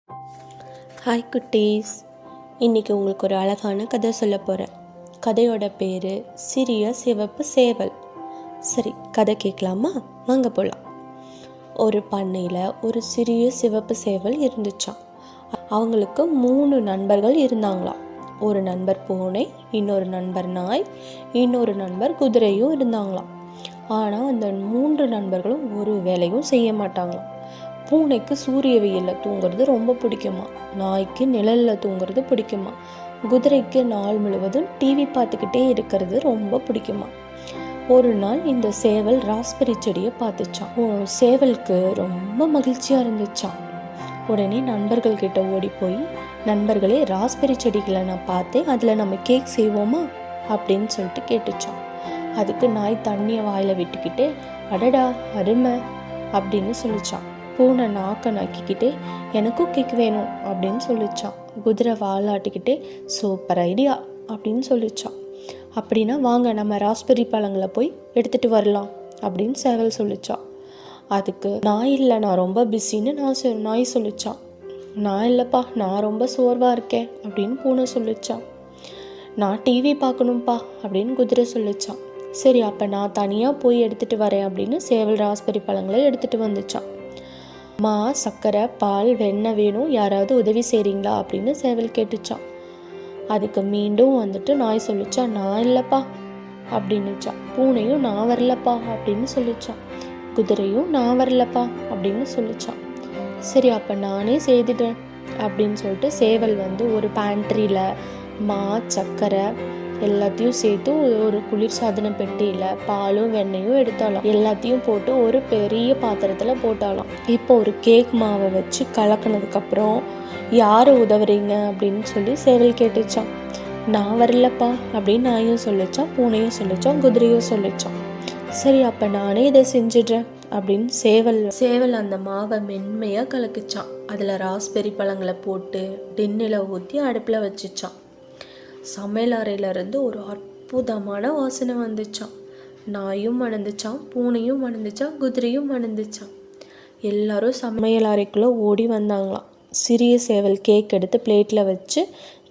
Hi குட்டீஸ், இன்றைக்கி உங்களுக்கு ஒரு அழகான கதை சொல்ல போகிறேன். கதையோட பேர் சிறிய சிவப்பு சேவல். சரி, கதை கேட்கலாமா? வாங்க போகலாம். ஒரு பண்ணையில் ஒரு சிறிய சிவப்பு சேவல் இருந்துச்சாம். அவங்களுக்கு 3 நண்பர்கள் இருந்தாங்களாம். ஒரு நண்பர் பூனை, இன்னொரு நண்பர் நாய், இன்னொரு நண்பர் குதிரையும் இருந்தாங்களாம். ஆனால் அந்த 3 நண்பர்களும் ஒரு வேலையும் செய்ய மாட்டாங்களாம். பூனைக்கு சூரிய வெயிலில் தூங்குறது ரொம்ப பிடிக்குமா, நாய்க்கு நிழலில் தூங்குறது பிடிக்குமா, குதிரைக்கு நாள் முழுவதும் டிவி பார்த்துக்கிட்டே இருக்கிறது ரொம்ப பிடிக்குமா. ஒரு நாள் இந்த சேவல் ராஸ்பெரி செடியை பார்த்துச்சான். சேவலுக்கு ரொம்ப மகிழ்ச்சியாக இருந்துச்சான். உடனே நண்பர்கள் கிட்ட ஓடி போய், நண்பர்களே, ராஸ்பெரி செடிகளை நான் பார்த்தேன், அதில் நம்ம கேக் செய்வோமா அப்படின்னு சொல்லிட்டு கேட்டுச்சான். அதுக்கு நாய் தண்ணியை வாயில் விட்டுக்கிட்டே, அடடா அருமை அப்படின்னு சொல்லிச்சான். பூனை நாக்க நக்கிக்கிட்டே, எனக்கும் கேக் வேணும் அப்படின்னு சொல்லிச்சான். குதிரை வாலாட்டிக்கிட்டே, சூப்பர் ஐடியா அப்படின்னு சொல்லிச்சான். அப்படின்னா வாங்க, நம்ம ராஸ்பெரி பழங்களை போய் எடுத்துகிட்டு வரலாம் அப்படின்னு சேவல் சொல்லிச்சான். அதுக்கு நாய் இல்லை, நான் ரொம்ப பிஸின்னு நாய் சொல்லிச்சான். நான் இல்லைப்பா, நான் ரொம்ப சோர்வாக இருக்கேன் அப்படின்னு பூனை சொல்லிச்சான். நான் டிவி பார்க்கணும்ப்பா அப்படின்னு குதிரை சொல்லிச்சான். சரி, அப்போ நான் தனியாக போய் எடுத்துகிட்டு வரேன் அப்படின்னு சேவல் ராஸ்பெரி பழங்களை எடுத்துகிட்டு வந்துச்சான். மா, சர்க்கரை, பால், வெண்ணெய் வேணும், யாராவது உதவி செய்கிறீங்களா அப்படின்னு சேவல் கேட்டுச்சான். அதுக்கு மீண்டும் நாய் சொல்லிச்சான், நான் இல்லைப்பா அப்படின்னுச்சான். பூனையும் நான் வரலப்பா அப்படின்னு சொல்லிச்சான். குதிரையும் நான் வரலப்பா அப்படின்னு சொல்லிச்சான். சரி, அப்போ நானே செய்துட்டேன் அப்படின்னு சொல்லிட்டு சேவல் ஒரு பேண்ட்ரியில் மா, சர்க்கரை எல்லாத்தையும் சேர்த்து ஒரு குளிர்சாதன பெட்டியில் பாலும் வெண்ணையும் எடுத்தாலாம். எல்லாத்தையும் போட்டு ஒரு பெரிய பாத்திரத்தில் போட்டாலாம். இப்போ ஒரு கேக் மாவை வச்சு கலக்கினதுக்கப்புறம் யார் உதவுறீங்க அப்படின்னு சொல்லி சேவல் கேட்டுச்சான். நான் வரலப்பா அப்படின்னு நாயும் சொல்லிச்சான், பூனையும் சொல்லிச்சான், குதிரையும் சொல்லிச்சான். சரி, அப்போ நானே இதை செஞ்சிடுறேன் அப்படின்னு சேவல் அந்த மாவை மென்மையாக கலக்கிச்சான். அதில் ராஸ்பெரி பழங்களை போட்டு டின்னில் ஊற்றி அடுப்பில் வச்சுச்சான். சமையல் அறையிலேருந்து ஒரு அற்புதமான வாசனை வந்துச்சான். நாயும் மணந்துச்சான், பூனையும் மணந்துச்சான், குதிரையும் மணந்துச்சான். எல்லாரும் சமையல் அறைக்குள்ளே ஓடி வந்தாங்களாம். சிறிய சேவல் கேக் எடுத்து பிளேட்டில் வச்சு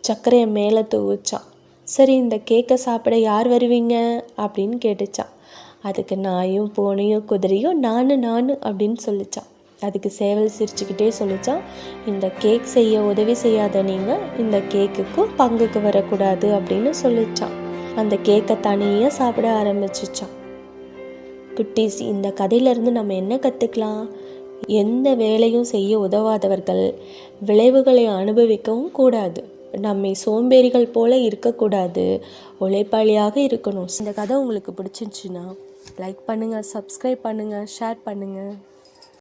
சர்க்கரையை மேலே தூவிச்சான். சரி, இந்த கேக்கை சாப்பிட யார் வருவீங்க அப்படின்னு கேட்டுச்சான். அதுக்கு நாயும் பூனையும் குதிரையும் நான் அப்படின்னு சொல்லிச்சான். அதுக்கு சேவல் சிரிச்சுக்கிட்டே சொல்லிச்சான், இந்த கேக் செய்ய உதவி செய்யாத நீங்கள் இந்த கேக்குக்கு பங்குக்கு வரக்கூடாது அப்படின்னு சொல்லிச்சான். அந்த கேக்கை தனியாக சாப்பிட ஆரம்பிச்சிச்சான். குட்டீஸ், இந்த கதையிலேருந்து நம்ம என்ன கற்றுக்கலாம்? எந்த வேலையும் செய்ய உதவாதவர்கள் விளைவுகளை அனுபவிக்கவும் கூடாது. நம்மை சோம்பேறிகள் போல இருக்கக்கூடாது, உழைப்பாளியாக இருக்கணும். இந்த கதை உங்களுக்கு பிடிச்சிருந்துச்சுன்னா லைக் பண்ணுங்கள், சப்ஸ்கிரைப் பண்ணுங்கள், ஷேர் பண்ணுங்கள்.